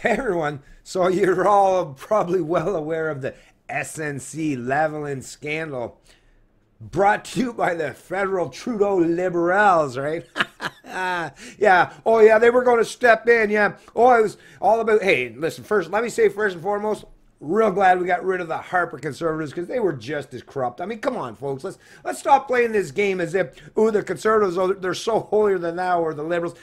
Hey everyone, so you're all probably well aware of the SNC leveling scandal brought to you by the federal Trudeau liberals, right? Yeah. Oh, yeah, they were going to step in. Yeah. Oh, it was all about. Hey, listen, first, let me say first and foremost, real glad we got rid of the Harper conservatives because they were just as corrupt. I mean, come on, folks. Let's stop playing this game as if, ooh, the conservatives, oh, they're so holier than thou, or the liberals.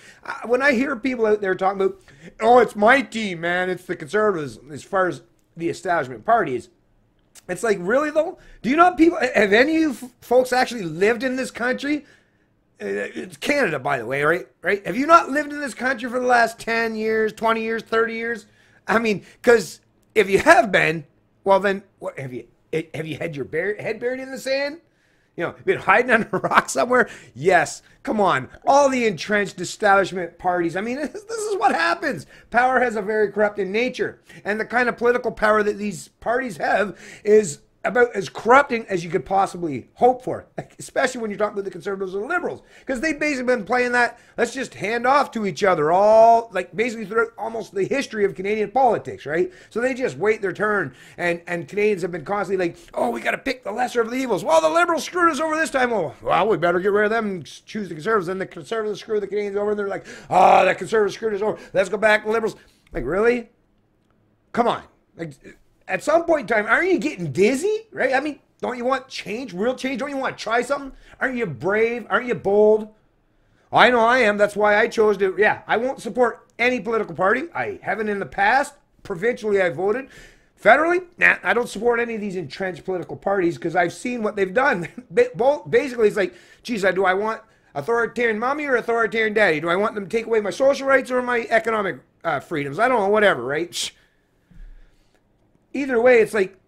When I hear people out there talking about, oh, it's my team, man, it's the conservatives, as far as the establishment parties. It's like, really though? Do you know people? Have any of you folks actually lived in this country? It's Canada, by the way, right? Right? Have you not lived in this country for the last 10 years, 20 years, 30 years? I mean, because if you have been, well, then what have you had your head buried in the sand? You know, been hiding under a rock somewhere? Yes. Come on. All the entrenched establishment parties. I mean, this is what happens. Power has a very corrupting nature. And the kind of political power that these parties have is about as corrupting as you could possibly hope for, especially when you're talking about the conservatives and the liberals, because they've basically been playing that let's just hand off to each other all, like, basically throughout almost the history of Canadian politics, right? So they just wait their turn, and Canadians have been constantly like, oh, we got to pick the lesser of the evils. Well, the liberals screwed us over this time. Well, we better get rid of them and choose the conservatives. Then the conservatives screw the Canadians over, and they're like, oh, the conservatives screwed us over. Let's go back to the liberals. Like, really? Come on. Like, at some point in time, aren't you getting dizzy, right? I mean, don't you want change, real change? Don't you want to try something? Aren't you brave? Aren't you bold? I know I am. That's why I chose to, yeah, I won't support any political party. I haven't in the past. Provincially, I voted. Federally, nah, I don't support any of these entrenched political parties because I've seen what they've done. Basically, it's like, geez, do I want authoritarian mommy or authoritarian daddy? Do I want them to take away my social rights or my economic freedoms? I don't know, whatever, right? Either way, it's like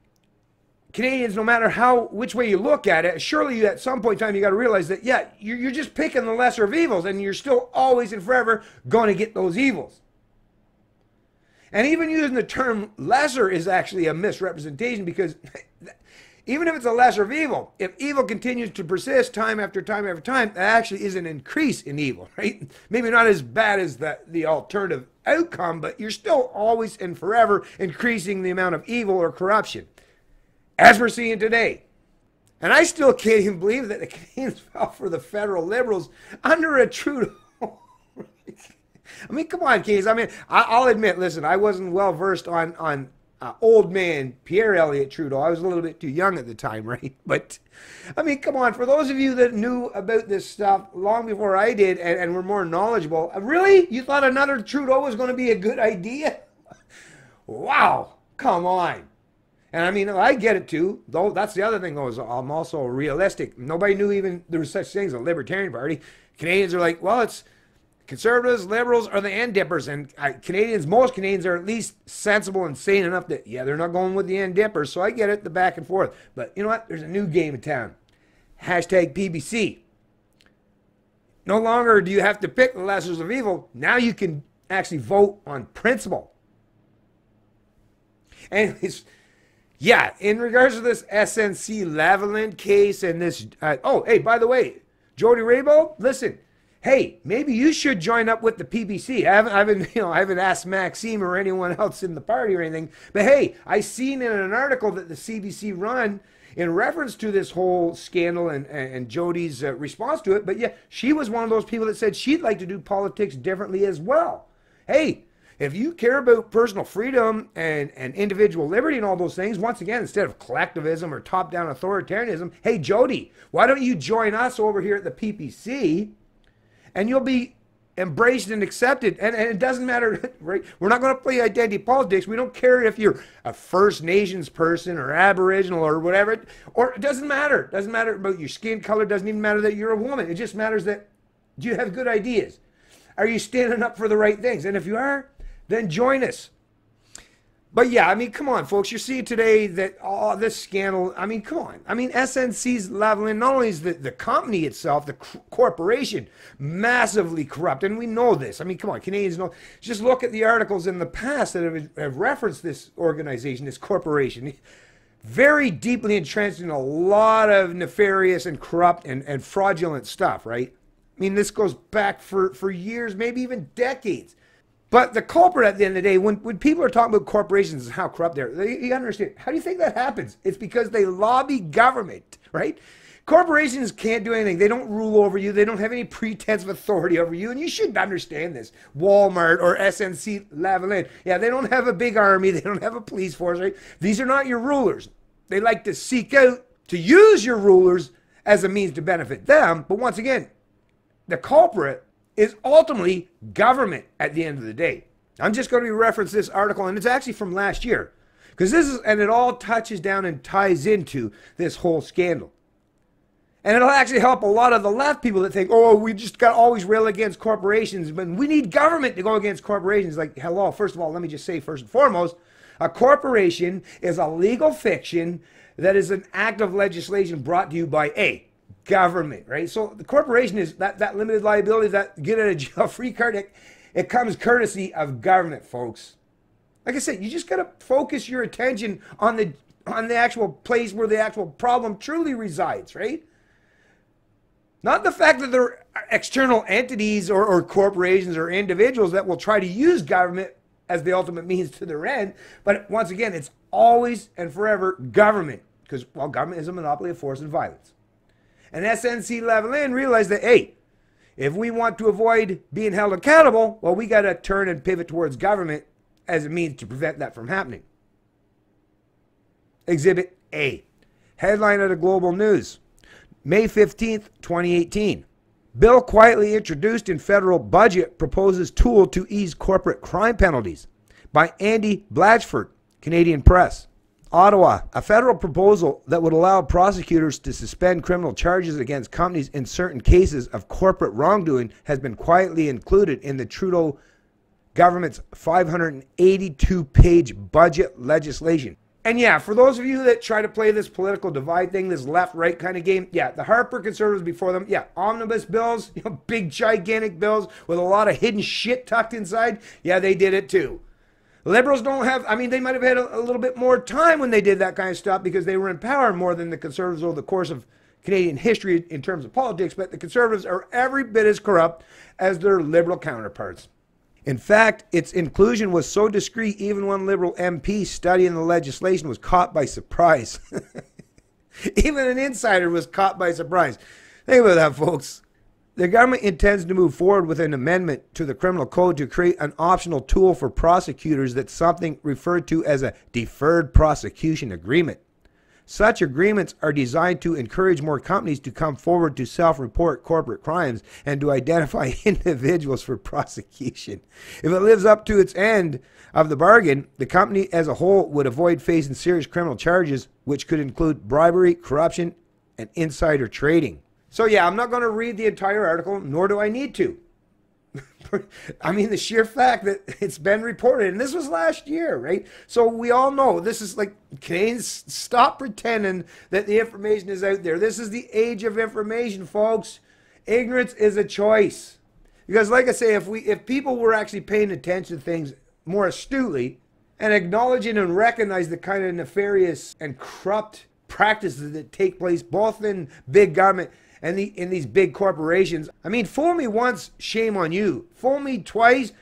Canadians, no matter which way you look at it, surely at some point in time you got to realize that, yeah, you're just picking the lesser of evils, and you're still always and forever going to get those evils. And even using the term lesser is actually a misrepresentation, because even if it's a lesser of evil, if evil continues to persist time after time after time, that actually is an increase in evil, right? Maybe not as bad as the alternative outcome, but you're still always and forever increasing the amount of evil or corruption, as we're seeing today. And I still can't even believe that the Canadians fell for the federal liberals under a Trudeau. I mean, come on, Canadians. I mean, I'll admit, listen, I wasn't well versed on old man Pierre Elliott Trudeau. I was a little bit too young at the time, right? But, I mean, come on. For those of you that knew about this stuff long before I did and were more knowledgeable, really? You thought another Trudeau was going to be a good idea? Wow. Come on. And, I mean, I get it, too. Though that's the other thing, though, is I'm also realistic. Nobody knew even there was such things as a Libertarian Party. Canadians are like, well, it's conservatives, liberals are the end dippers, and Canadians, most Canadians are at least sensible and sane enough that, yeah, they're not going with the end dippers, so I get it, the back and forth. But you know what? There's a new game in town. Hashtag PPC. No longer do you have to pick the lessers of evil. Now you can actually vote on principle. Anyways, yeah, in regards to this SNC Lavalin case and this, oh, hey, by the way, Wilson-Raybould, listen, hey, maybe you should join up with the PPC. I haven't asked Maxime or anyone else in the party or anything, but hey, I seen in an article that the CBC run in reference to this whole scandal and Jodi's response to it. But yeah, she was one of those people that said she'd like to do politics differently as well. Hey, if you care about personal freedom and individual liberty and all those things, once again, instead of collectivism or top-down authoritarianism, hey, Jodi, why don't you join us over here at the PPC? And you'll be embraced and accepted. And it doesn't matter, right? We're not going to play identity politics. We don't care if you're a First Nations person or Aboriginal or whatever. Or it doesn't matter. It doesn't matter about your skin color. It doesn't even matter that you're a woman. It just matters that, do you have good ideas? Are you standing up for the right things? And if you are, then join us. But yeah, I mean, come on, folks. You see today that all this scandal, I mean, come on. I mean, SNC's leveling, not only is the company itself, the corporation, massively corrupt. And we know this. I mean, come on, Canadians know. Just look at the articles in the past that have referenced this organization, this corporation. Very deeply entrenched in a lot of nefarious and corrupt and fraudulent stuff, right? I mean, this goes back for years, maybe even decades. But the culprit at the end of the day, when people are talking about corporations and how corrupt they are, you understand. How do you think that happens? It's because they lobby government, right? Corporations can't do anything. They don't rule over you. They don't have any pretense of authority over you. And you should understand this. Walmart or SNC Lavalin. Yeah, they don't have a big army. They don't have a police force, right? These are not your rulers. They like to seek out to use your rulers as a means to benefit them. But once again, the culprit is ultimately government at the end of the day. I'm just going to reference this article, and it's actually from last year. Because this is, and it all touches down and ties into this whole scandal. And it'll actually help a lot of the left people that think, oh, we just got to always rail against corporations, but we need government to go against corporations. Like, hello, first of all, let me just say first and foremost, a corporation is a legal fiction that is an act of legislation brought to you by a government, right? So the corporation is that limited liability, that get out of jail free card. It comes courtesy of government, folks. Like I said, you just got to focus your attention on the actual place where the actual problem truly resides, right? Not the fact that there are external entities or corporations or individuals that will try to use government as the ultimate means to their end. But once again, it's always and forever government. Because, well, government is a monopoly of force and violence. And SNC Lavalin realized that, hey, if we want to avoid being held accountable, well, we got to turn and pivot towards government as a means to prevent that from happening. Exhibit A. Headline of the Global News. May 15th, 2018. Bill quietly introduced in federal budget proposes tool to ease corporate crime penalties. By Andy Blatchford, Canadian Press. Ottawa, a federal proposal that would allow prosecutors to suspend criminal charges against companies in certain cases of corporate wrongdoing has been quietly included in the Trudeau government's 582-page budget legislation. And yeah, for those of you that try to play this political divide thing, this left-right kind of game, yeah, the Harper Conservatives before them, yeah, omnibus bills, big gigantic bills with a lot of hidden shit tucked inside, yeah, they did it too. Liberals don't have, I mean, they might have had a little bit more time when they did that kind of stuff because they were in power more than the Conservatives over the course of Canadian history in terms of politics, but the Conservatives are every bit as corrupt as their Liberal counterparts. In fact, its inclusion was so discreet, even one Liberal MP studying the legislation was caught by surprise. Even an insider was caught by surprise. Think about that, folks. The government intends to move forward with an amendment to the criminal code to create an optional tool for prosecutors that's something referred to as a deferred prosecution agreement. Such agreements are designed to encourage more companies to come forward to self-report corporate crimes and to identify individuals for prosecution. If it lives up to its end of the bargain, the company as a whole would avoid facing serious criminal charges, which could include bribery, corruption, and insider trading. So yeah, I'm not going to read the entire article, nor do I need to. I mean, the sheer fact that it's been reported, and this was last year, right? So we all know this is like, Canadians, stop pretending that the information is out there. This is the age of information, folks. Ignorance is a choice. Because like I say, if people were actually paying attention to things more astutely and acknowledging and recognize the kind of nefarious and corrupt practices that take place both in big government and in these big corporations. I mean, fool me once, shame on you. Fool me twice,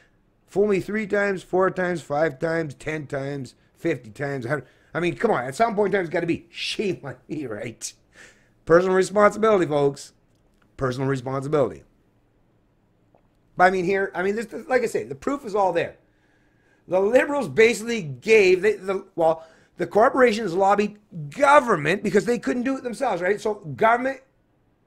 fool me 3 times, 4 times, 5 times, 10 times, 50 times. I mean, come on, at some point in time, it's got to be shame on me, right? Personal responsibility, folks. Personal responsibility. But I mean, here, I mean, this, like I say, the proof is all there. The Liberals basically gave, well, the corporations lobbied government because they couldn't do it themselves, right? So government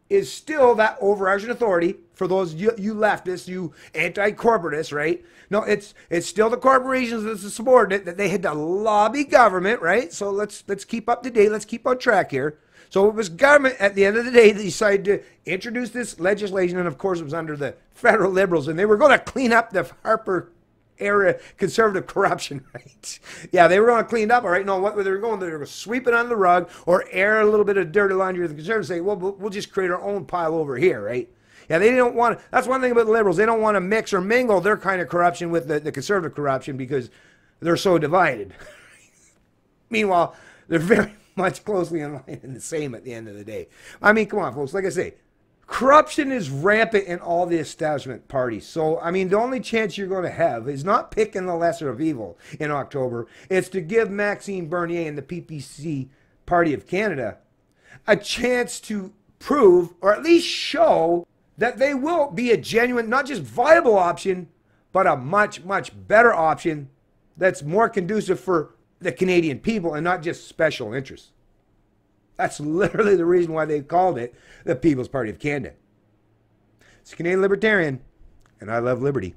is still that overarching authority for those you leftists, you anti-corporatists, right? No, it's still the corporations that's the subordinate that they had to lobby government, right? So let's keep up to date. Let's keep on track here. So it was government at the end of the day that decided to introduce this legislation, and of course it was under the federal Liberals, and they were going to clean up the Harper era conservative corruption, right? Yeah, they were going to clean it up, all right? No, what they were going to do, they were going to sweep it under the rug or air a little bit of dirty laundry with the conservatives, say, well, we'll just create our own pile over here, right? Yeah, they don't want to, that's one thing about the Liberals. They don't want to mix or mingle their kind of corruption with the conservative corruption because they're so divided. Meanwhile, they're very much closely in line and the same at the end of the day. I mean, come on, folks. Like I say, Corruption is rampant in all the establishment parties. So, I mean, the only chance you're going to have is not picking the lesser of evil in October. It's to give Maxime Bernier and the PPC Party of Canada a chance to prove, or at least show, that they will be a genuine, not just viable option, but a much, much better option that's more conducive for the Canadian people and not just special interests. That's literally the reason why they called it the People's Party of Canada. It's Canadian Libertarian, and I love liberty.